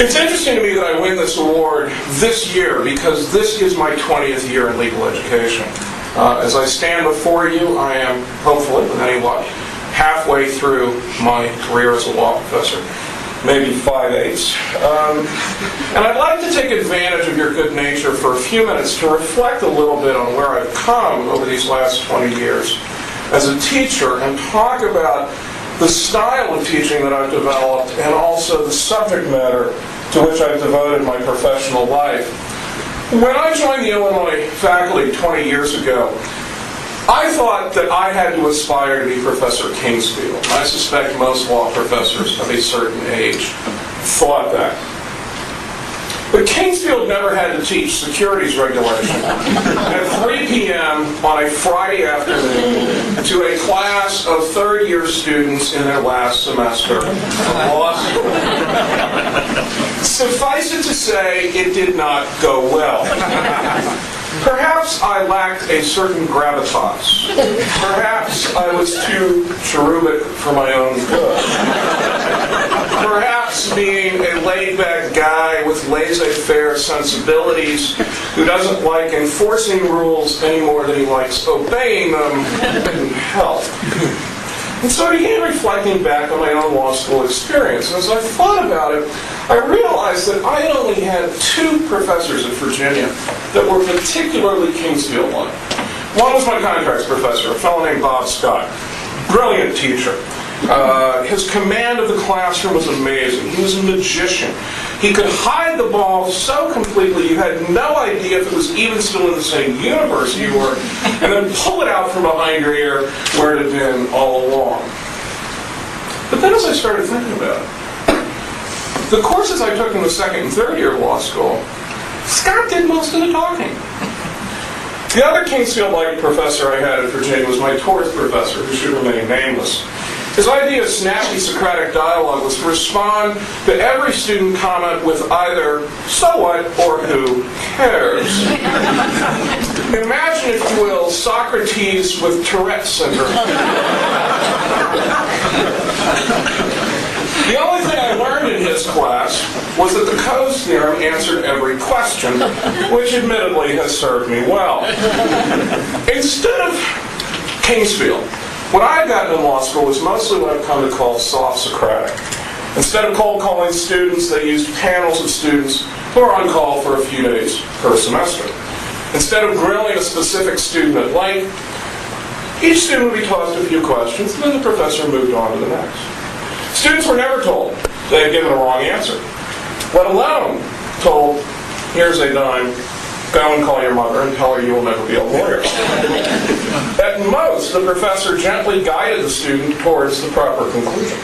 It's interesting to me that I win this award this year because this is my 20th year in legal education. As I stand before you, I am, hopefully, with any luck, halfway through my career as a law professor, maybe 5/8. And I'd like to take advantage of your good nature for a few minutes to reflect a little bit on where I've come over these last 20 years as a teacher and talk about the style of teaching that I've developed and also the subject matter to which I've devoted my professional life. When I joined the Illinois faculty 20 years ago, I thought that I had to aspire to be Professor Kingsfield. I suspect most law professors of a certain age thought that. But Kingsfield never had to teach securities regulation at 3 p.m. on a Friday afternoon to a class of third-year students in their last semester of law school. Suffice it to say, it did not go well. Perhaps I lacked a certain gravitas. Perhaps I was too cherubic for my own good. Perhaps being a laid-back guy with laissez-faire sensibilities who doesn't like enforcing rules any more than he likes obeying them didn't help. And so I began reflecting back on my own law school experience. And as I thought about it, I realized that I had only had 2 professors at Virginia that were particularly Kingsfield-like. One was my contracts professor, a fellow named Bob Scott. Brilliant teacher. His command of the classroom was amazing. He was a magician. He could hide the ball so completely you had no idea if it was even still in the same universe you were, and then pull it out from behind your ear where it had been all along. But then as I started thinking about it, the courses I took in the second and third year of law school, Scott did most of the talking. The other Kingsfield-like professor I had at Virginia was my torts professor, who should remain nameless. His idea of snappy Socratic dialogue was to respond to every student comment with either, so what, or who cares. Imagine, if you will, Socrates with Tourette's syndrome. The only thing I learned in his class was that the Coase theorem answered every question, which admittedly has served me well. Instead of Kingsfield, what I've gotten in law school is mostly what I've come to call soft Socratic. Instead of cold calling students, they used panels of students who are on call for a few days per semester. Instead of grilling a specific student at length, each student would be tossed a few questions, and then the professor moved on to the next. Students were never told they had given a wrong answer, let alone told, here's a dime, go and call your mother and tell her you will never be a lawyer. At most, the professor gently guided the student towards the proper conclusion.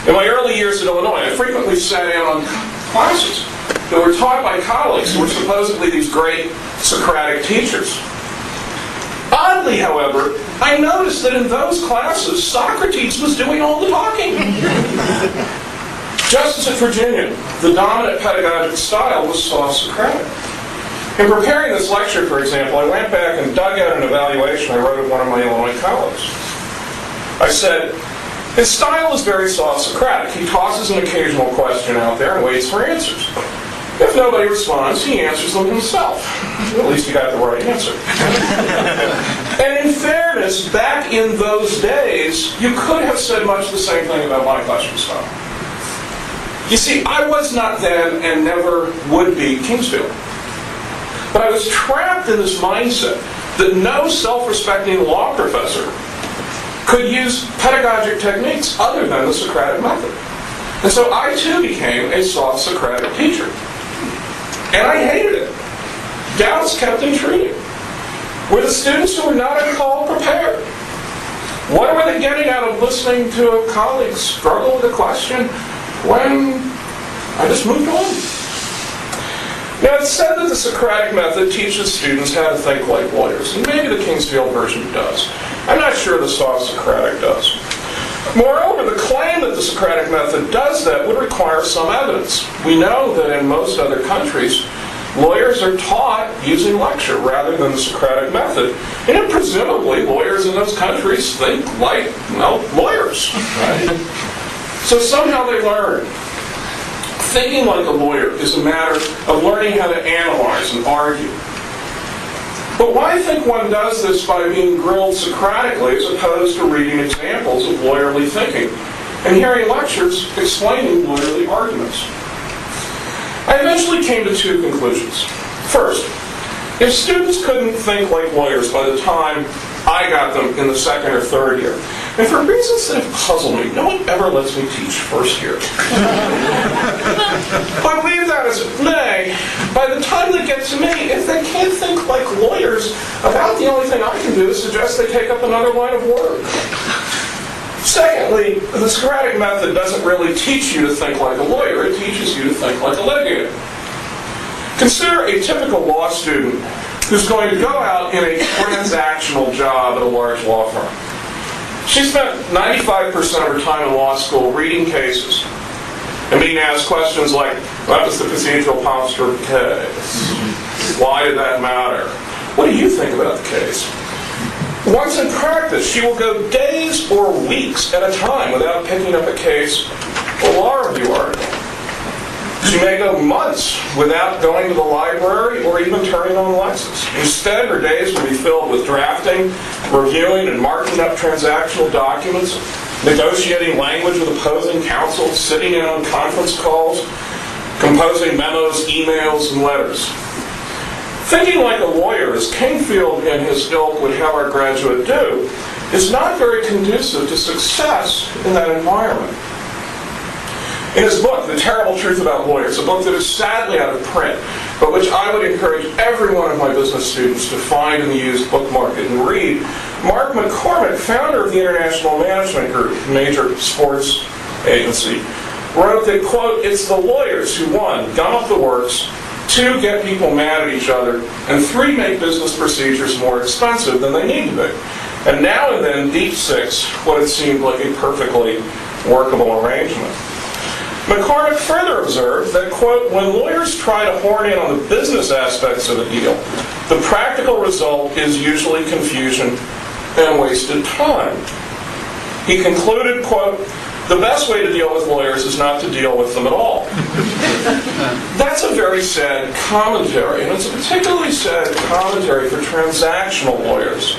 In my early years at Illinois, I frequently sat in on classes that were taught by colleagues who were supposedly these great Socratic teachers. Oddly, however, I noticed that in those classes, Socrates was doing all the talking. Just as at Virginia, the dominant pedagogic style was soft Socratic. In preparing this lecture, for example, I went back and dug out an evaluation I wrote of one of my Illinois colleagues. I said, his style is very soft Socratic. He tosses an occasional question out there and waits for answers. If nobody responds, he answers them himself. At least he got the right answer. And in fairness, back in those days, you could have said much the same thing about my question style. You see, I was not then and never would be Kingsfield. But I was trapped in this mindset that no self-respecting law professor could use pedagogic techniques other than the Socratic method. And so I too became a soft Socratic teacher. And I hated it. Doubts kept intruding. Were the students who were not on call prepared? What were they getting out of listening to a colleague struggle with a question when I just moved on? Now, it's said that the Socratic method teaches students how to think like lawyers, and maybe the Kingsfield version does. I'm not sure the soft Socratic does. Moreover, the claim that the Socratic method does that would require some evidence. We know that in most other countries, lawyers are taught using lecture rather than the Socratic method, and presumably lawyers in those countries think like, well, lawyers, right? So somehow they learn. Thinking like a lawyer is a matter of learning how to analyze and argue. But why think one does this by being grilled Socratically as opposed to reading examples of lawyerly thinking and hearing lectures explaining lawyerly arguments? I eventually came to two conclusions. First, if students couldn't think like lawyers by the time I got them in the second or third year, and for reasons that have puzzled me, no one ever lets me teach first year. But leave that as it may, by the time they get to me, if they can't think like lawyers, about the only thing I can do is suggest they take up another line of work. Secondly, the Socratic Method doesn't really teach you to think like a lawyer, it teaches you to think like a litigator. Consider a typical law student who's going to go out in a transactional job at a large law firm. She spent 95% of her time in law school reading cases and being asked questions like, what was the procedural posture of the case? Why did that matter? What do you think about the case? Once in practice, she will go days or weeks at a time without picking up a case or law review article. She may go months without going to the library or even turning on Lexis. Instead, her days will be filled with drafting, reviewing, and marking up transactional documents, negotiating language with opposing counsel, sitting in on conference calls, composing memos, emails, and letters. Thinking like a lawyer, as Kingfield and his ilk would have our graduate do, is not very conducive to success in that environment. In his book, The Terrible Truth About Lawyers, a book that is sadly out of print, but which I would encourage every one of my business students to find in the used book market and read, Mark McCormick, founder of the International Management Group, a major sports agency, wrote that, quote, it's the lawyers who, one, gum up the works, two, get people mad at each other, and three, make business procedures more expensive than they need to be. And now and then, deep six, what it seemed like a perfectly workable arrangement. McCormick further observed that, quote, when lawyers try to horn in on the business aspects of a deal, the practical result is usually confusion and wasted time. He concluded, quote, the best way to deal with lawyers is not to deal with them at all. That's a very sad commentary, and it's a particularly sad commentary for transactional lawyers.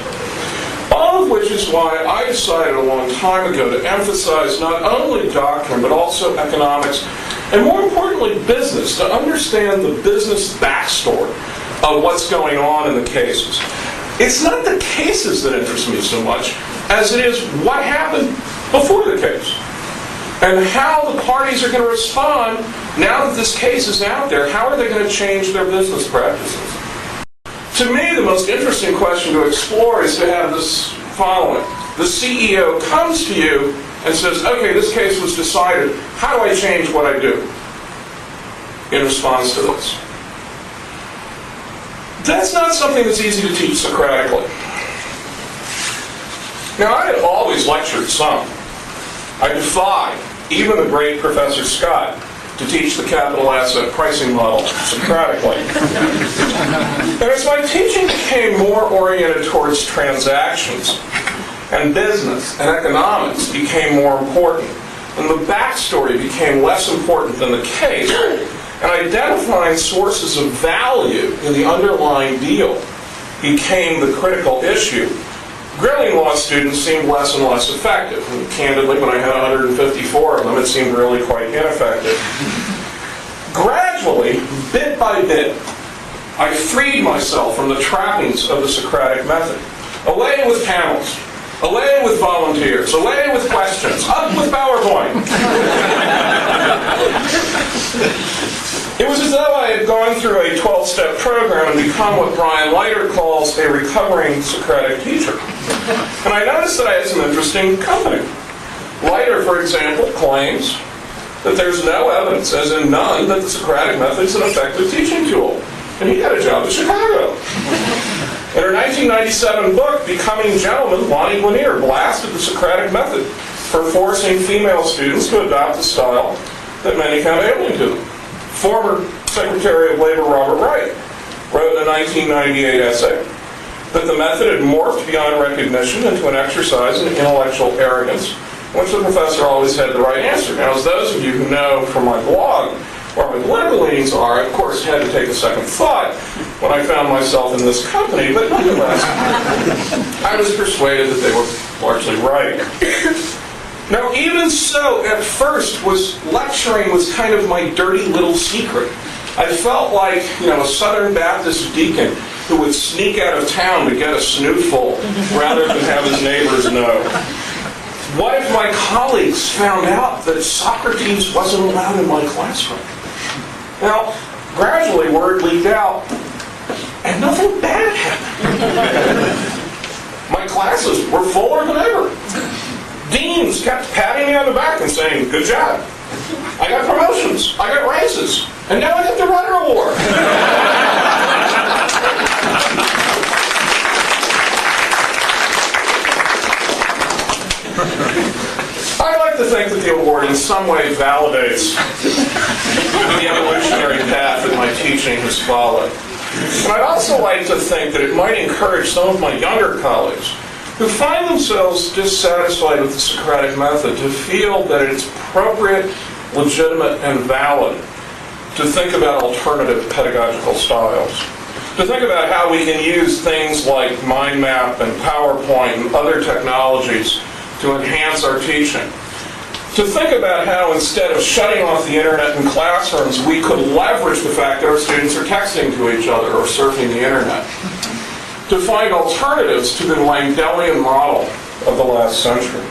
All of which is why I decided a long time ago to emphasize not only doctrine, but also economics, and more importantly, business, to understand the business backstory of what's going on in the cases. It's not the cases that interest me so much, as it is what happened before the case, and how the parties are going to respond now that this case is out there. How are they going to change their business practices? To me, the most interesting question to explore is to have this following. The CEO comes to you and says, okay, this case was decided. How do I change what I do in response to this? That's not something that's easy to teach Socratically. Now, I had always lectured some. I defy even the great Professor Scott to teach the capital asset pricing model Socratically. And as my teaching became more oriented towards transactions, and business and economics became more important, and the backstory became less important than the case, and identifying sources of value in the underlying deal became the critical issue, grilling law students seemed less and less effective. And candidly, when I had 154 of them, it seemed really quite ineffective. Gradually, bit by bit, I freed myself from the trappings of the Socratic Method. Away with panels. Away with volunteers. Away with questions. Up with PowerPoint. It was as though I had gone through a 12-step program and become what Brian Leiter calls a recovering Socratic teacher. And I noticed that I had some interesting company. Leiter, for example, claims that there's no evidence, as in none, that the Socratic Method is an effective teaching tool. And he got a job in Chicago. In her 1997 book, Becoming Gentlemen, Lonnie Guinier blasted the Socratic Method for forcing female students to adopt a style that many found alien to them. Former Secretary of Labor Robert Wright wrote in a 1998 essay that the method had morphed beyond recognition into an exercise in intellectual arrogance, in which the professor always had the right answer. Now, as those of you who know from my blog, or my political leanings are. I, of course, had to take a second thought when I found myself in this company, but nonetheless, I was persuaded that they were largely right. Now, even so, at first, lecturing was kind of my dirty little secret. I felt like, a Southern Baptist deacon who would sneak out of town to get a snootful rather than have his neighbors know. What if my colleagues found out that Socrates wasn't allowed in my classroom? Now, gradually word leaked out, and nothing bad happened. My classes were fuller than ever. Deans kept patting me on the back and saying, "Good job. I got promotions. I got raises. And now I get the Rutter Award." I like to think that the award in some way validates the evolutionary path that my teaching has followed. And I'd also like to think that it might encourage some of my younger colleagues who find themselves dissatisfied with the Socratic Method to feel that it's appropriate, legitimate, and valid to think about alternative pedagogical styles. To think about how we can use things like mind map and PowerPoint and other technologies to enhance our teaching. To think about how instead of shutting off the internet in classrooms, we could leverage the fact that our students are texting to each other or surfing the internet. To find alternatives to the Langdellian model of the last century.